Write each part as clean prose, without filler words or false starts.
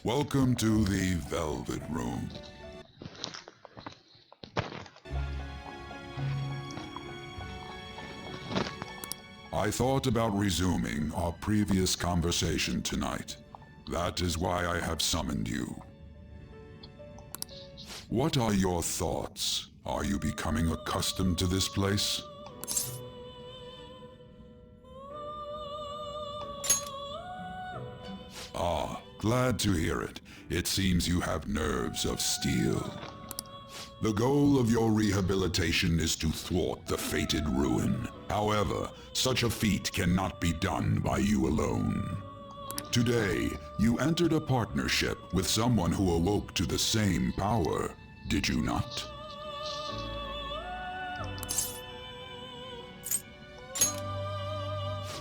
Welcome to the Velvet Room. I thought about resuming our previous conversation tonight. That is why I have summoned you. What are your thoughts? Are you becoming accustomed to this place? Ah, glad to hear it. It seems you have nerves of steel. The goal of your rehabilitation is to thwart the fated ruin. However, such a feat cannot be done by you alone. Today, you entered a partnership with someone who awoke to the same power, did you not?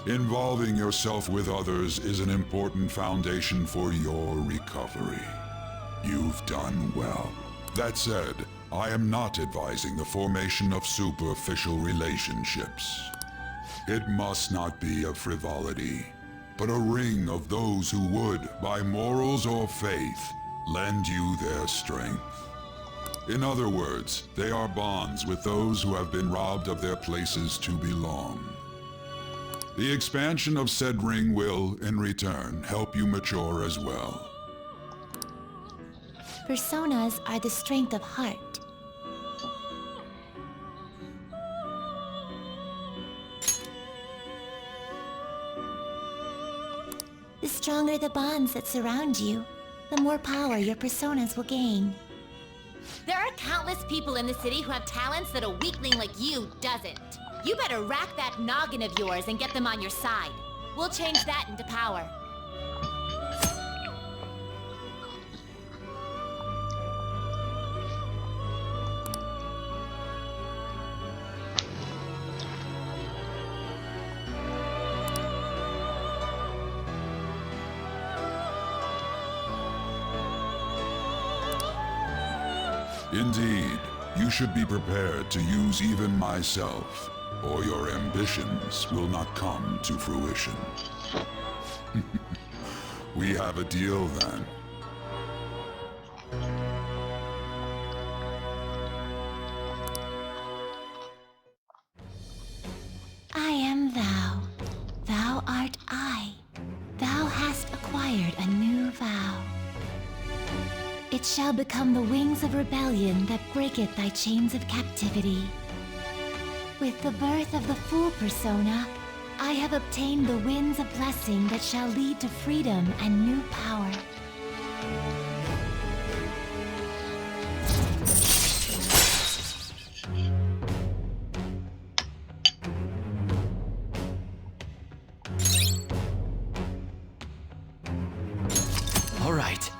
Involving yourself with others is an important foundation for your recovery. You've done well. That said, I am not advising the formation of superficial relationships. It must not be a frivolity, but a ring of those who would, by morals or faith, lend you their strength. In other words, they are bonds with those who have been robbed of their places to belong. The expansion of said ring will, in return, help you mature as well. Personas are the strength of heart. The stronger the bonds that surround you, the more power your personas will gain. There are countless people in the city who have talents that a weakling like you doesn't. You better rack that noggin of yours and get them on your side. We'll change that into power. Indeed, you should be prepared to use even myself, or your ambitions will not come to fruition. We have a deal then. I am thou. Thou art I. Thou hast acquired a new vow. It shall become the wings of rebellion that breaketh thy chains of captivity. With the birth of the Fool persona, I have obtained the winds of blessing that shall lead to freedom and new power. All right.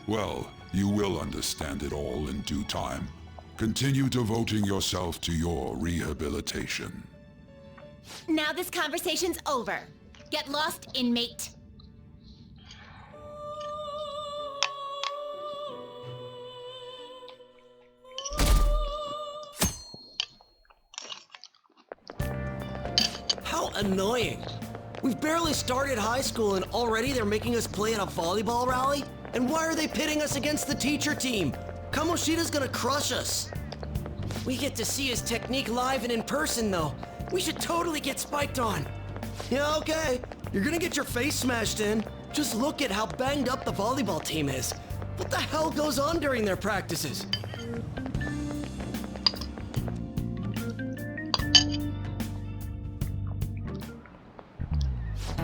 Well, you will understand it all in due time. Continue devoting yourself to your rehabilitation. Now this conversation's over. Get lost, inmate. annoying. We've barely started high school and already they're making us play at a volleyball rally? And why are they pitting us against the teacher team? Kamoshida's gonna crush us. We get to see his technique live and in person though. We should totally get spiked on. Yeah, okay. You're gonna get your face smashed in. Just look at how banged up the volleyball team is. What the hell goes on during their practices?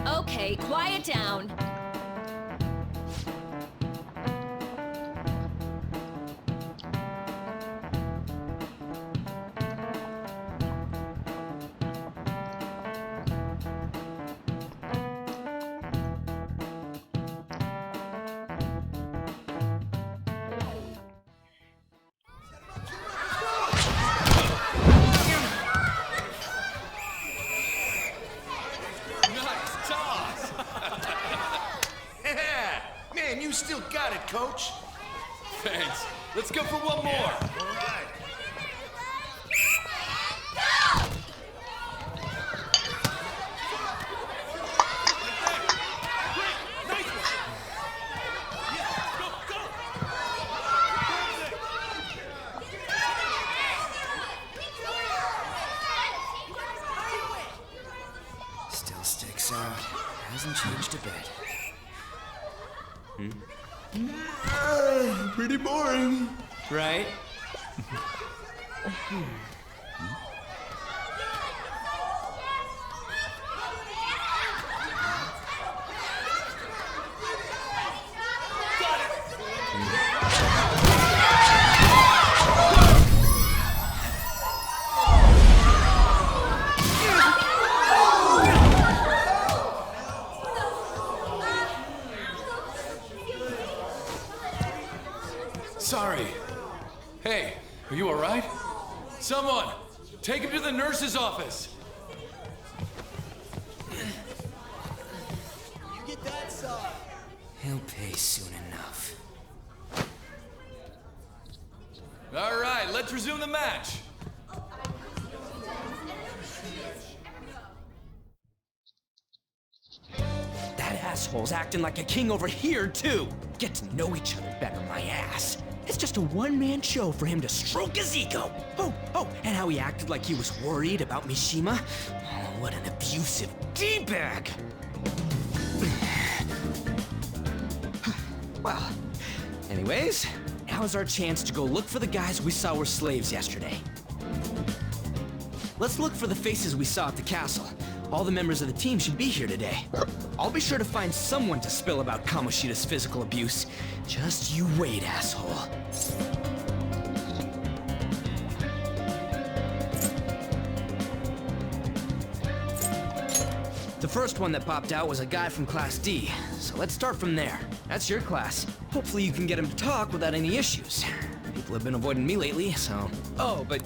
Okay, quiet down. Man, you still got it, Coach. Thanks. Let's go for one more. All right. Still sticks out. Hasn't changed a bit. Pretty boring. Right? Sorry. Hey, are you all right? Someone, take him to the nurse's office. He'll pay soon enough. All right, let's resume the match. That asshole's acting like a king over here, too. Get to know each other better, my ass. It's just a one-man show for him to stroke his ego. Oh, and how he acted like he was worried about Mishima. Oh, what an abusive D-bag. Well, anyways, now's our chance to go look for the guys we saw were slaves yesterday. Let's look for the faces we saw at the castle. All the members of the team should be here today. I'll be sure to find someone to spill about Kamoshida's physical abuse. Just you wait, asshole. The first one that popped out was a guy from Class D, so let's start from there. That's your class. Hopefully you can get him to talk without any issues. People have been avoiding me lately, so... Oh, but...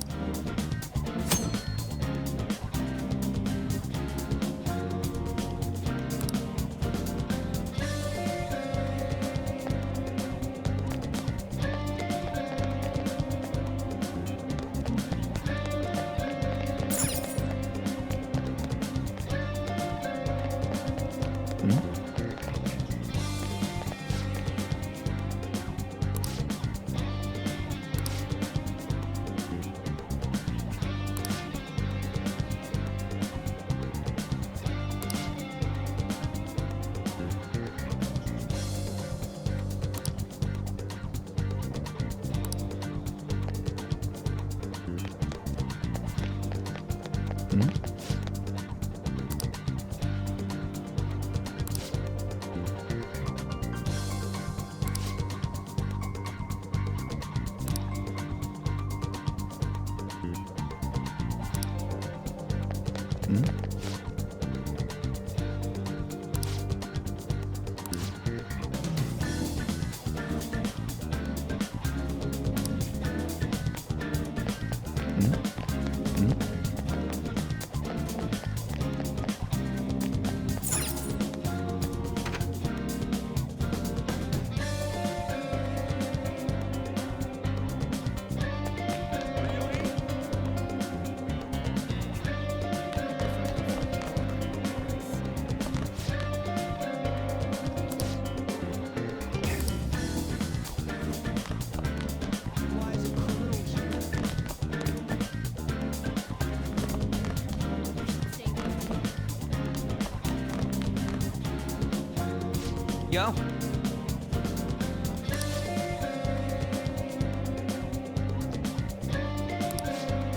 Yo.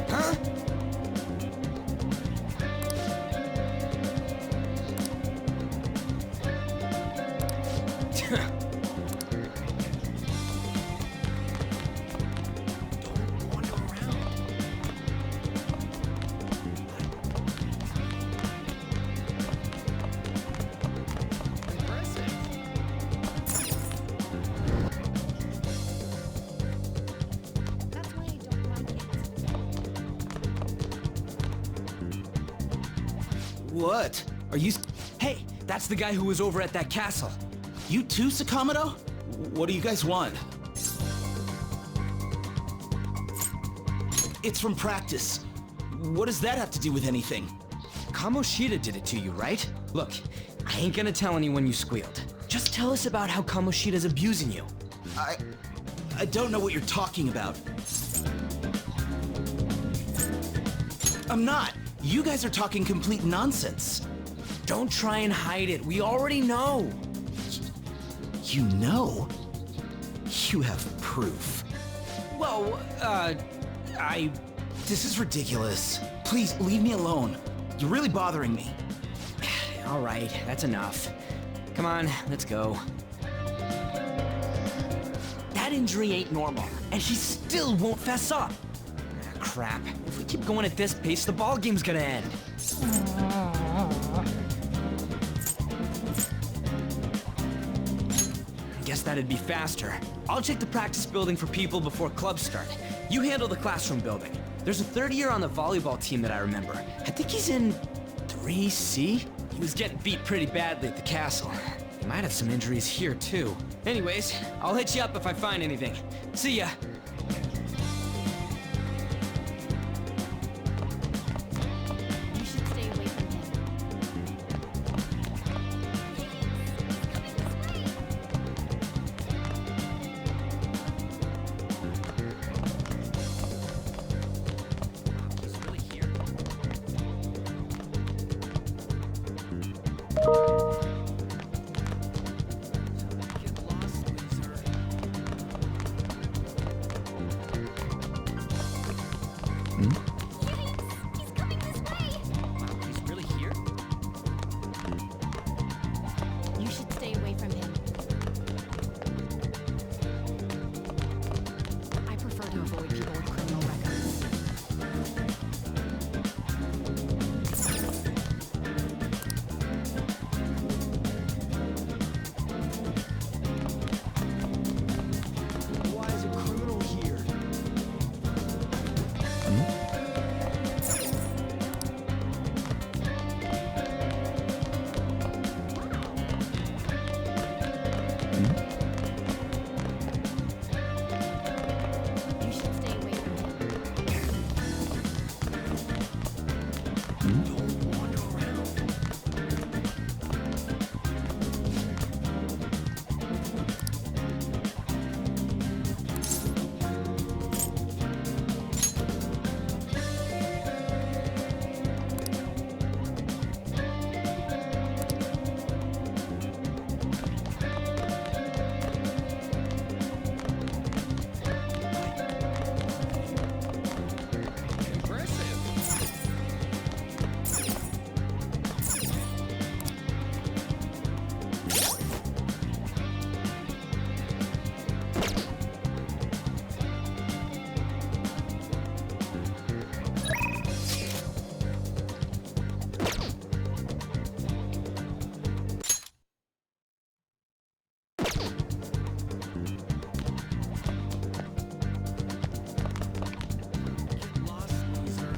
Huh? Don't wander around. That's why I don't like it. What? Are you... Hey, that's the guy who was over at that castle. You too, Sakamoto? What do you guys want? It's from practice. What does that have to do with anything? Kamoshida did it to you, right? Look, I ain't gonna tell anyone you squealed. Just tell us about how Kamoshida's abusing you. I don't know what you're talking about. I'm not. You guys are talking complete nonsense. Don't try and hide it. We already know. You know? You have proof. Well, This is ridiculous. Please, leave me alone. You're really bothering me. All right, that's enough. Come on, let's go. That injury ain't normal, and he still won't fess up. Ah, crap. If we keep going at this pace, the ball game's gonna end. I guess that'd be faster. I'll check the practice building for people before clubs start. You handle the classroom building. There's a third year on the volleyball team that I remember. I think he's in 3C? He was getting beat pretty badly at the castle. He might have some injuries here, too. Anyways, I'll hit you up if I find anything. See ya. You should stay away from him. He's really here. Get lost, loser. He's coming this way! He's really here? You should stay away from him. I prefer to avoid people with criminal records. Why is a criminal here? You should stay away from him. Don't wander around. Get lost, loser.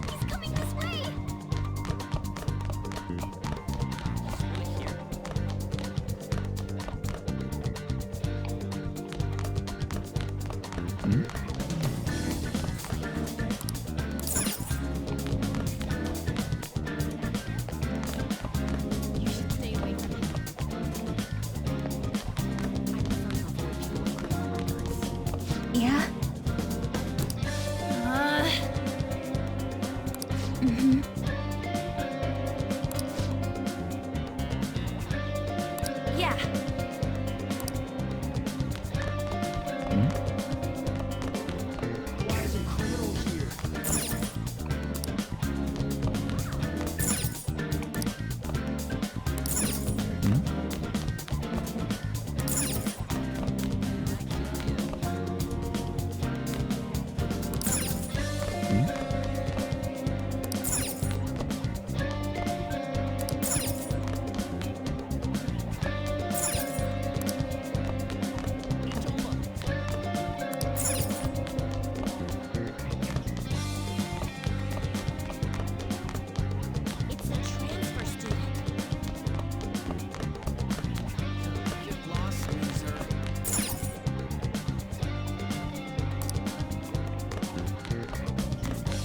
He's coming this way! He's really here. You should stay away from him. I prefer to avoid people with criminal records. Yeah? Yeah. Why is a criminal here? It's a transfer student. Get lost, loser.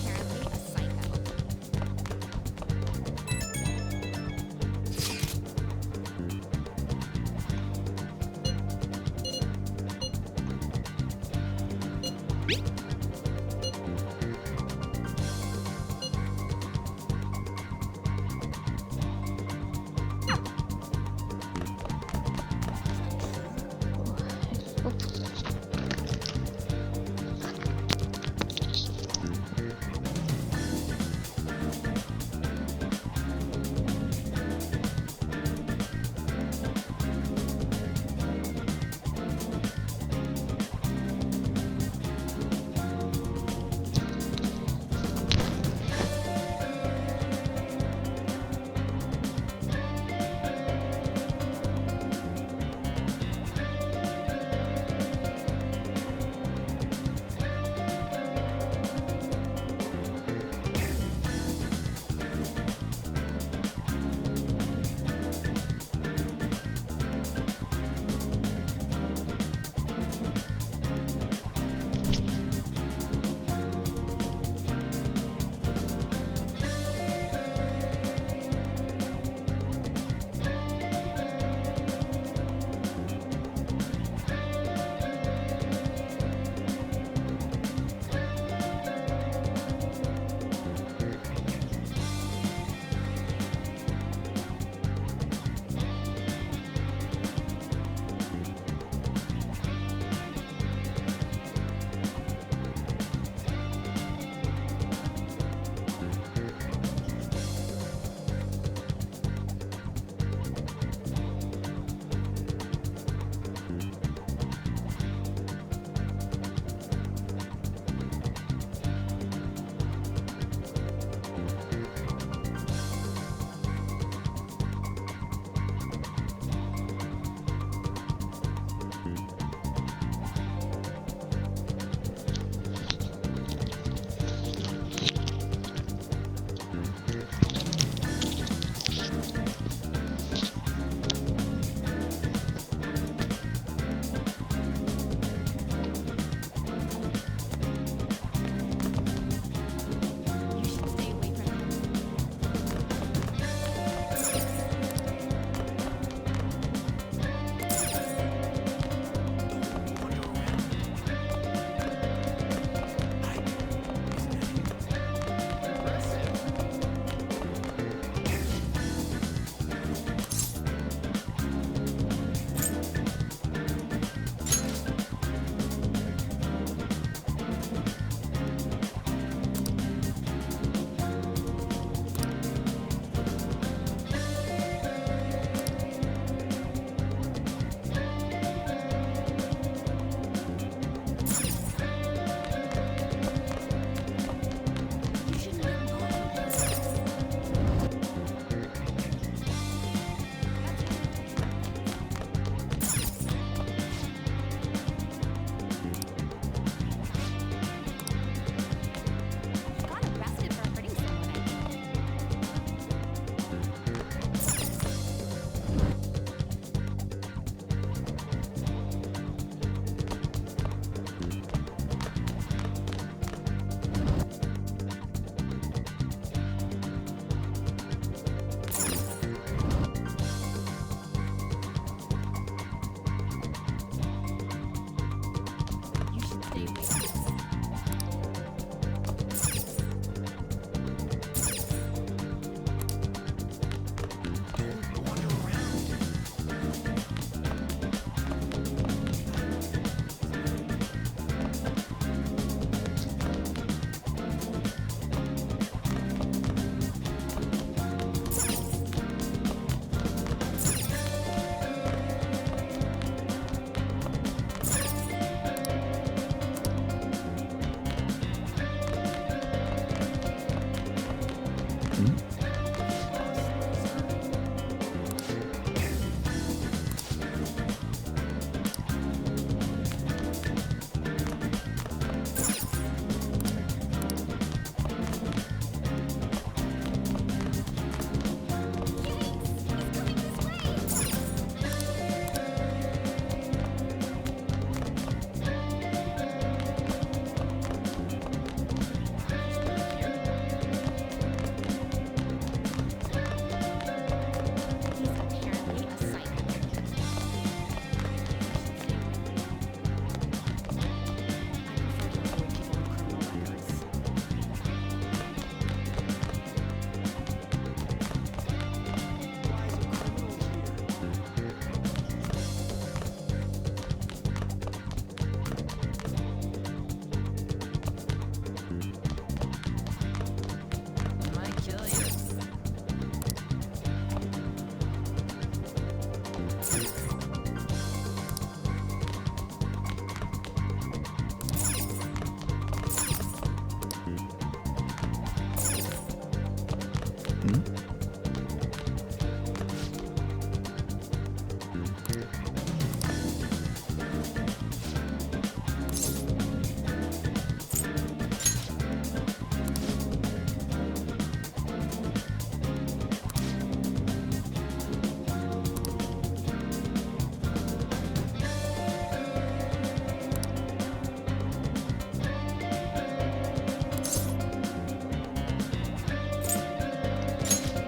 Apparently a psycho.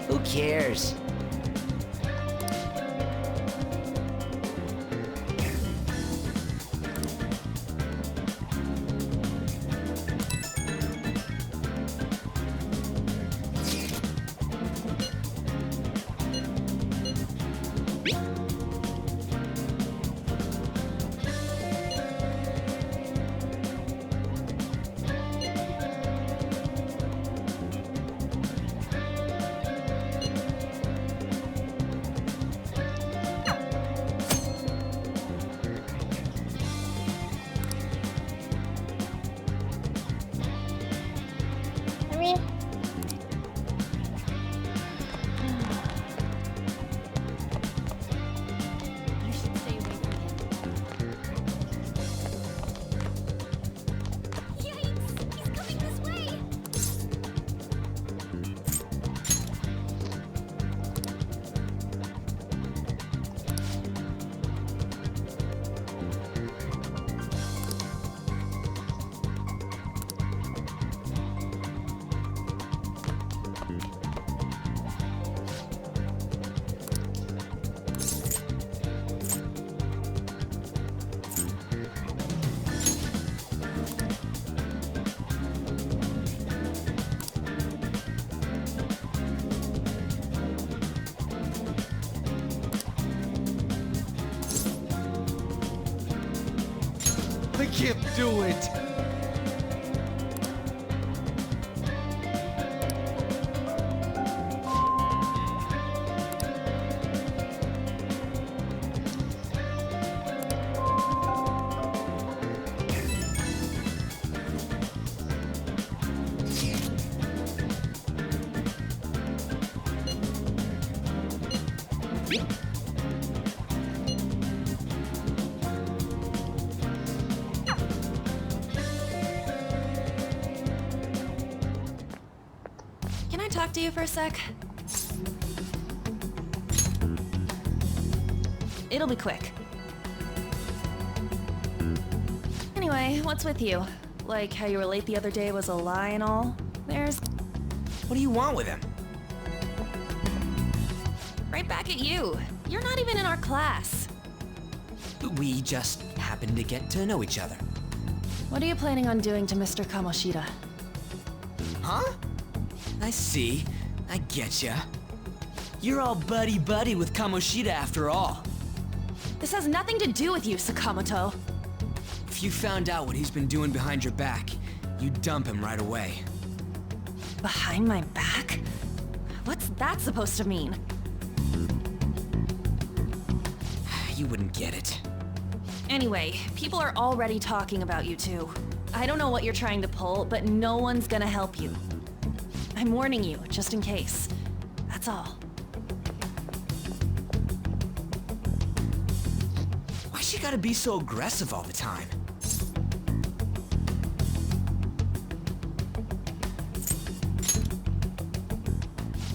Who cares? You should stay away from him. Yikes! He's coming this way! I can't do it. Can I talk to you for a sec? It'll be quick. Anyway, what's with you? Like how you were late the other day was a lie and all? There's What do you want with him? right back at you. You're not even in our class. We just happened to get to know each other. What are you planning on doing to Mr. Kamoshida? Huh? I see. I getcha. You're all buddy-buddy with Kamoshida after all. This has nothing to do with you, Sakamoto. If you found out what he's been doing behind your back, you'd dump him right away. Behind my back? What's that supposed to mean? You wouldn't get it. Anyway, people are already talking about you two. I don't know what you're trying to pull, but no one's gonna help you. I'm warning you, just in case. That's all. Why she gotta be so aggressive all the time?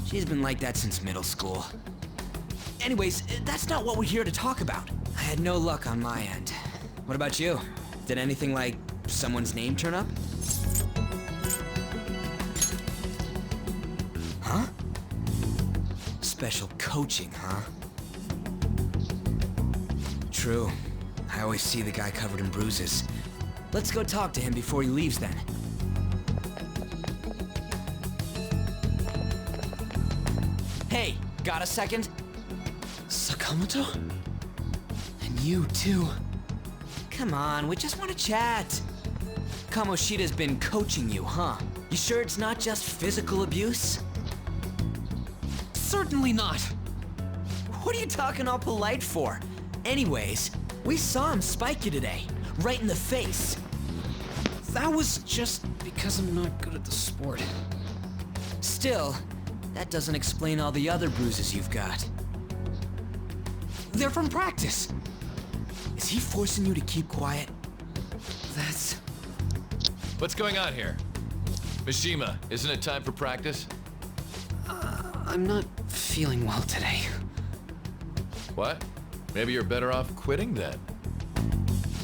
She's been like that since middle school. Anyways, that's not what we're here to talk about. I had no luck on my end. What about you? Did anything like someone's name turn up? Huh? Special coaching, huh? True. I always see the guy covered in bruises. Let's go talk to him before he leaves then. Hey, got a second? Sakamoto? And you too. Come on, we just want to chat. Kamoshida's been coaching you, huh? You sure it's not just physical abuse? Certainly not. What are you talking all polite for? Anyways, we saw him spike you today, right in the face. That was just because I'm not good at the sport. Still, that doesn't explain all the other bruises you've got. They're from practice. Is he forcing you to keep quiet? That's... What's going on here? Mishima, isn't it time for practice? I'm not feeling well today. What? Maybe you're better off quitting then.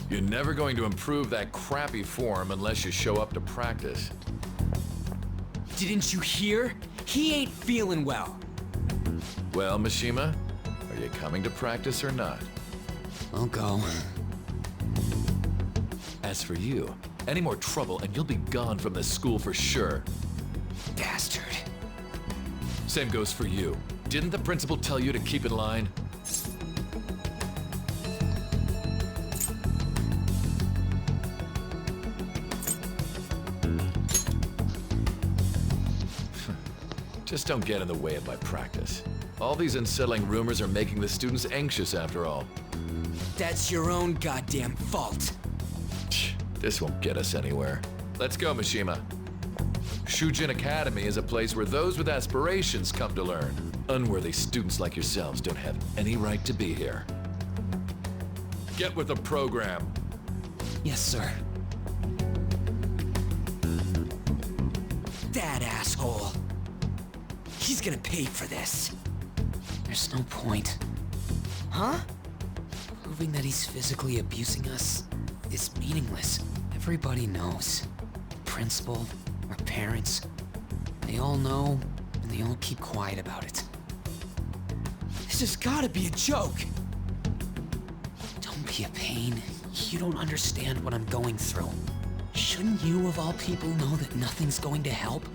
You're never going to improve that crappy form unless you show up to practice. Didn't you hear? He ain't feeling well. Well, Mishima, are you coming to practice or not? I'll go. As for you, any more trouble and you'll be gone from this school for sure. Bastard. Same goes for you. Didn't the principal tell you to keep in line? Just don't get in the way of my practice. All these unsettling rumors are making the students anxious after all. That's your own goddamn fault. This won't get us anywhere. Let's go, Mishima. Shujin Academy is a place where those with aspirations come to learn. Unworthy students like yourselves don't have any right to be here. Get with the program. Yes, sir. That asshole. He's gonna pay for this. There's no point. Huh? Proving that he's physically abusing us is meaningless. Everybody knows. The principal, our parents, they all know, and they all keep quiet about it. This has gotta be a joke. Don't be a pain. You don't understand what I'm going through. Shouldn't you, of all people, know that nothing's going to help?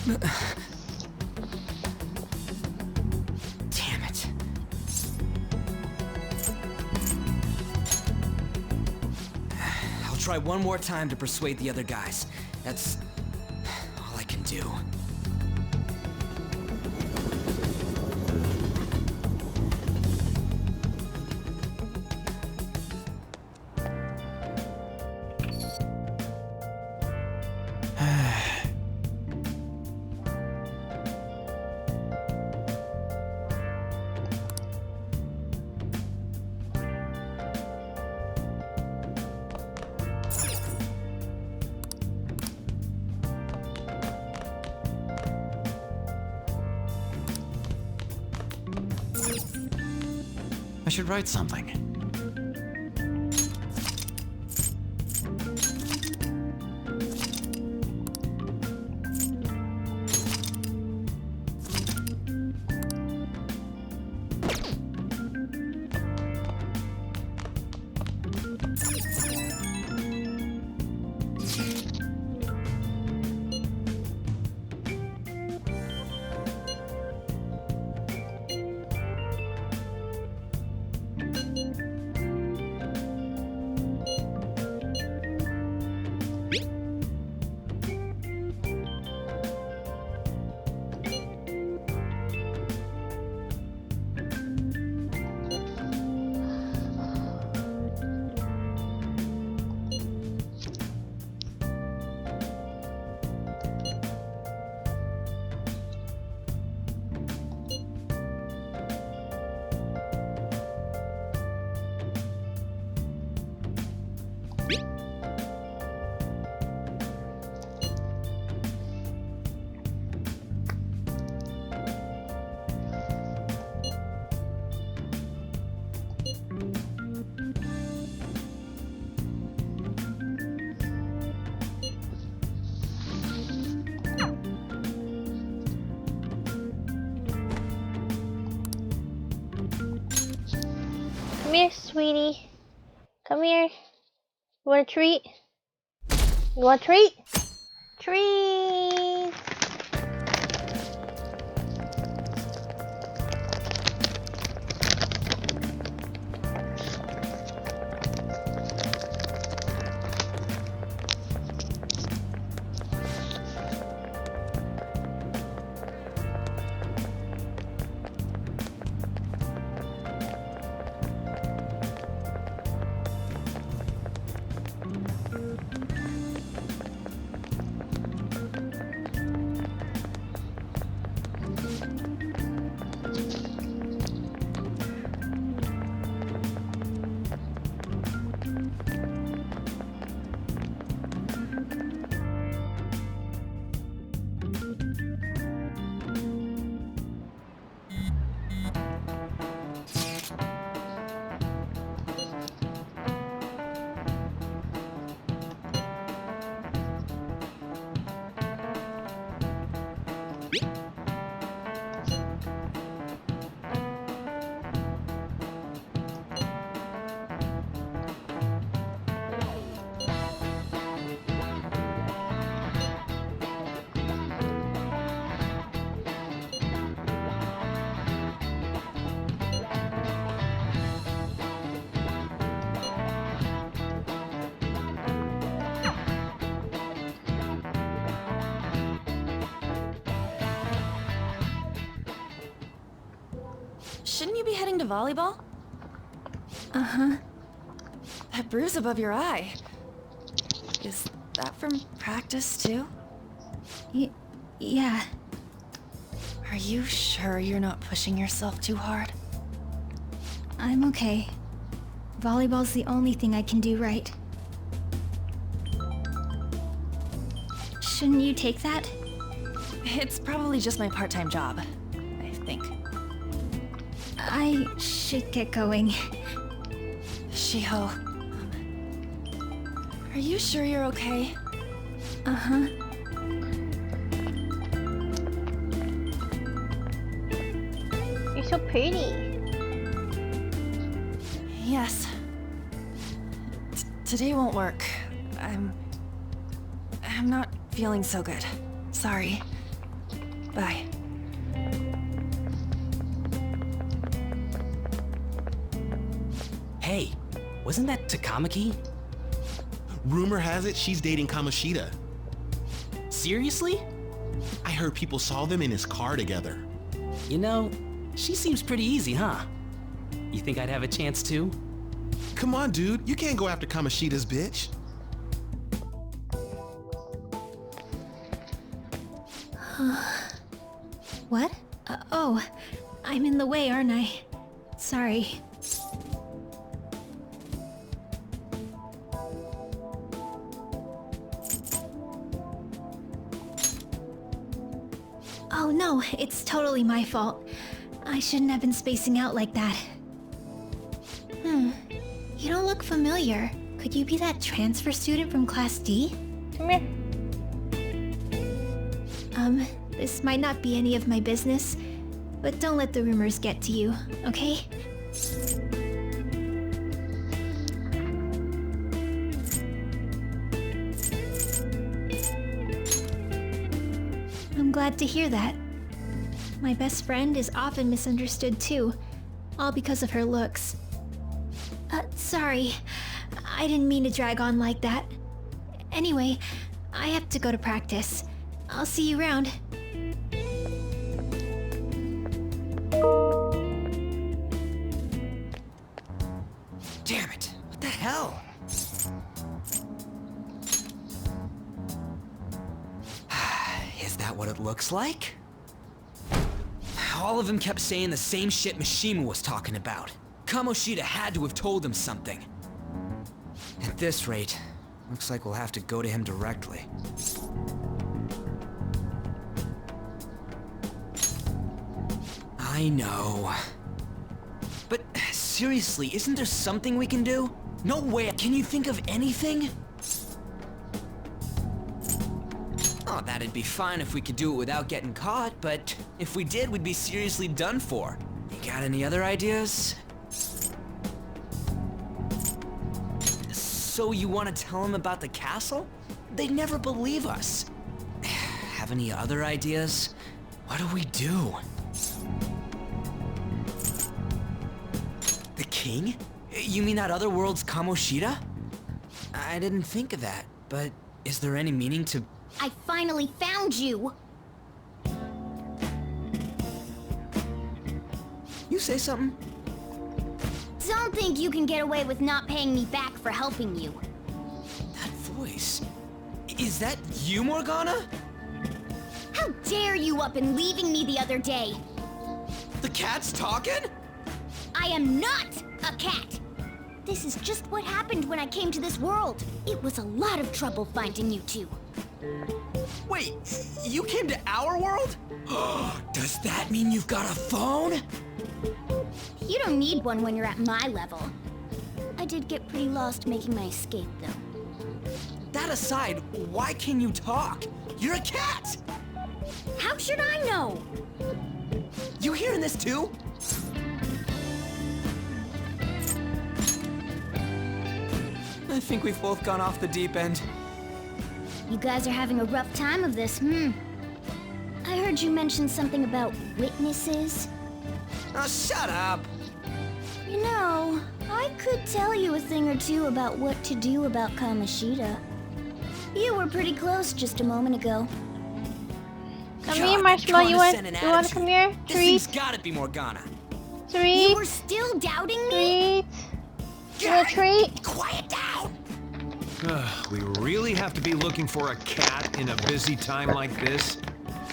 Damn it. I'll try one more time to persuade the other guys. That's all I can do. I should write something. Come here, sweetie. Come here. You want a treat? You want a treat? Treat! shouldn't you be heading to volleyball? Uh-huh. That bruise above your eye. Is that from practice too? Yeah. Are you sure you're not pushing yourself too hard? I'm okay. Volleyball's the only thing I can do right. Shouldn't you take that? It's probably just my part-time job, I think. I should get going. Shiho. Are you sure you're okay? Uh-huh. You're so pretty. Yes. Today won't work. I'm not feeling so good. Sorry. Bye. Hey, wasn't that Takamaki? Rumor has it she's dating Kamoshida. Seriously? I heard people saw them in his car together. You know, she seems pretty easy, huh? You think I'd have a chance too? Come on, dude. You can't go after Kamoshida's bitch. What? Oh, I'm in the way, aren't I? Sorry. Oh no, it's totally my fault. I shouldn't have been spacing out like that. You don't look familiar. Could you be that transfer student from Class D? Come here. This might not be any of my business, but don't let the rumors get to you, okay? I'm glad to hear that. My best friend is often misunderstood too, all because of her looks. Sorry. I didn't mean to drag on like that. Anyway, I have to go to practice. I'll see you around. Damn it! What the hell? Is that what it looks like? All of them kept saying the same shit Mishima was talking about. Kamoshida had to have told them something. At this rate, looks like we'll have to go to him directly. I know. But seriously, isn't there something we can do? No way. Can you think of anything? Oh, that'd be fine if we could do it without getting caught, but if we did, we'd be seriously done for. You got any other ideas? So you want to tell them about the castle? They'd never believe us. Have any other ideas? What do we do? The king? You mean that other world's Kamoshida? I didn't think of that, but is there any meaning to... I finally found you! You say something? Don't think you can get away with not paying me back for helping you. That voice... Is that you, Morgana? How dare you up and leaving me the other day? The cat's talking? I am not a cat! This is just what happened when I came to this world. It was a lot of trouble finding you two. Wait, you came to our world? Does that mean you've got a phone? You don't need one when you're at my level. I did get pretty lost making my escape, though. That aside, why can you talk? You're a cat! How should I know? You hearing this too? I think we've both gone off the deep end. You guys are having a rough time of this, I heard you mention something about witnesses. Oh, shut up! You know, I could tell you a thing or two about what to do about Kamoshida. You were pretty close just a moment ago. Come here, Marshmallow. You want to come here? This thing's gotta be Morgana. Treat. You were still doubting me? Treat. Quiet down! We really have to be looking for a cat in a busy time like this?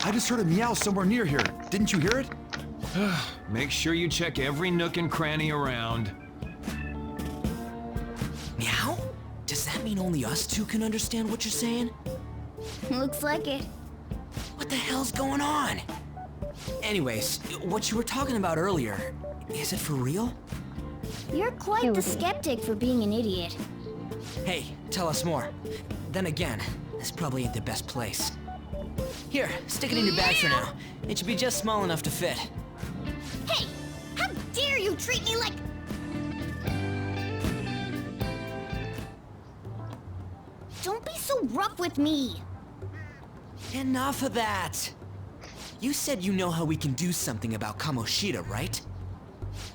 I just heard a meow somewhere near here. Didn't you hear it? Make sure you check every nook and cranny around. Meow? Does that mean only us two can understand what you're saying? Looks like it. What the hell's going on? Anyways, what you were talking about earlier, is it for real? You're quite the skeptic for being an idiot. Hey, tell us more. Then again, this probably ain't the best place. Here, stick it in your bag for now. It should be just small enough to fit. Hey! How dare you treat me like... Don't be so rough with me! Enough of that! You said you know how we can do something about Kamoshida, right?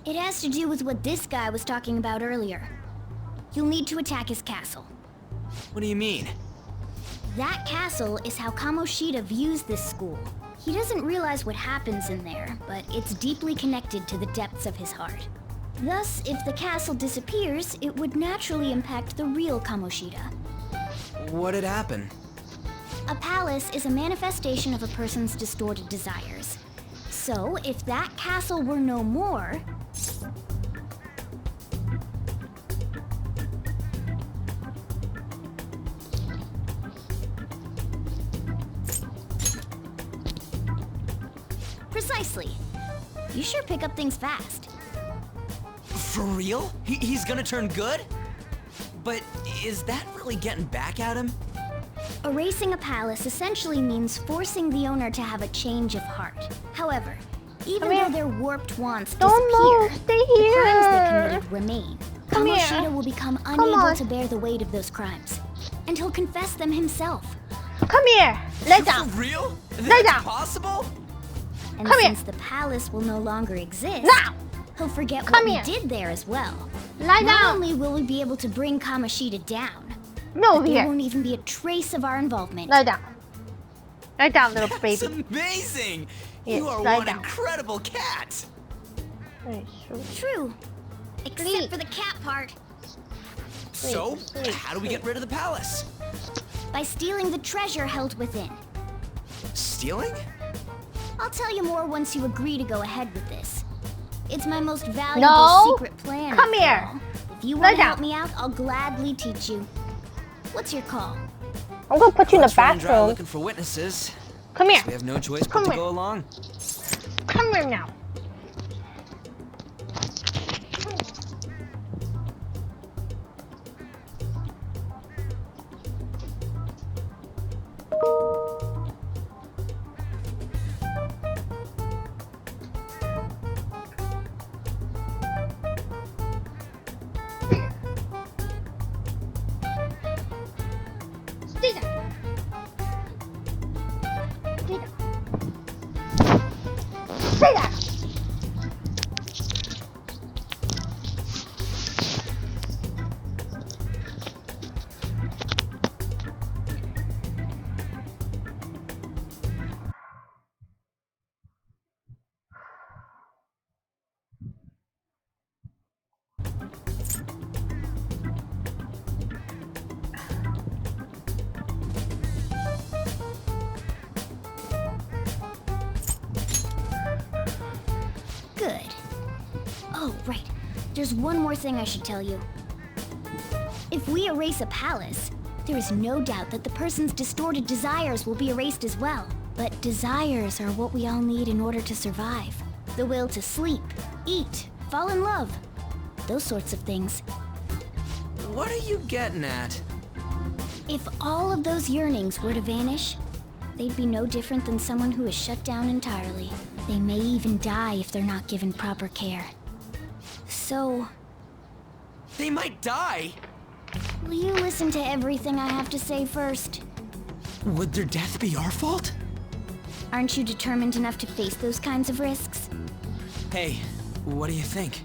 It has to do with what this guy was talking about earlier. You'll need to attack his castle. What do you mean? That castle is how Kamoshida views this school. He doesn't realize what happens in there, but it's deeply connected to the depths of his heart. Thus, if the castle disappears, it would naturally impact the real Kamoshida. What'd happen? A palace is a manifestation of a person's distorted desires. So, if that castle were no more... Precisely. You sure pick up things fast. For real? He's gonna turn good? But is that really getting back at him? Erasing a palace essentially means forcing the owner to have a change of heart. However, even though their warped wants disappear, the crimes they committed remain. Kamoshida will become unable to bear the weight of those crimes, and he'll confess them himself. Come here. Lay down. For real? Lay down. Possible? And Come since the palace will no longer exist, Now. he'll forget Come what here. we did there as well. Lie Not down. only will we be able to bring Kamoshida down, No, but there here. won't even be a trace of our involvement. Lie down. Lie down, little That's baby. amazing! Yes, You are lie one down. incredible cat! True. Except for the cat part. So, how do we get rid of the palace? By stealing the treasure held within. Stealing? I'll tell you more once you agree to go ahead with this. It's my most valuable No. secret plan. Come after here. all. If you Lie want to down. help me out, I'll gladly teach you. What's your call? I'm gonna put you in the Let's run and dry bathroom. looking for witnesses. Come here. We have no choice Come but to here. go along. Come here now. Stay there. Stay there. Stay there. Good. Oh, right. There's one more thing I should tell you. If we erase a palace, there is no doubt that the person's distorted desires will be erased as well. But desires are what we all need in order to survive. The will to sleep, eat, fall in love. Those sorts of things. What are you getting at? If all of those yearnings were to vanish, they'd be no different than someone who is shut down entirely. They may even die if they're not given proper care. So, They might die! will you listen to everything I have to say first? Would their death be our fault? Aren't you determined enough to face those kinds of risks? Hey, what do you think?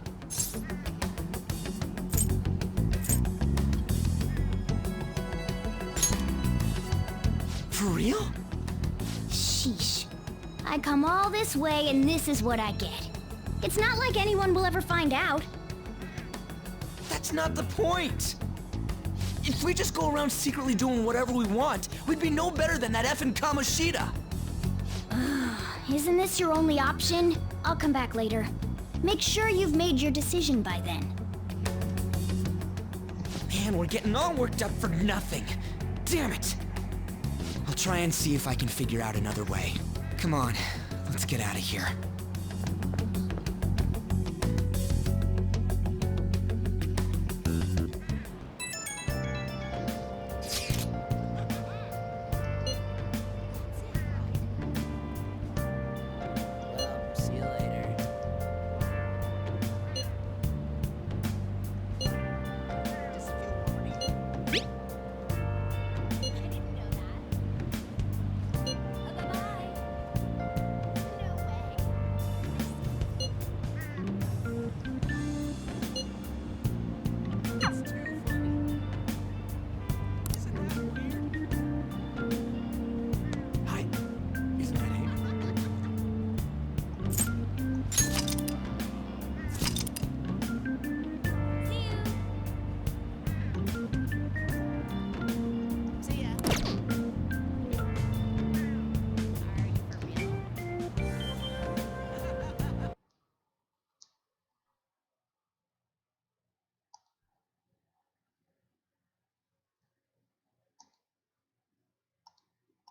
For real? Sheesh. I come all this way and this is what I get. It's not like anyone will ever find out. That's not the point. If we just go around secretly doing whatever we want, we'd be no better than that effing Kamoshida. Isn't this your only option? I'll come back later. Make sure you've made your decision by then. Man, we're getting all worked up for nothing. Damn it. I'll try and see if I can figure out another way. Come on, let's get out of here.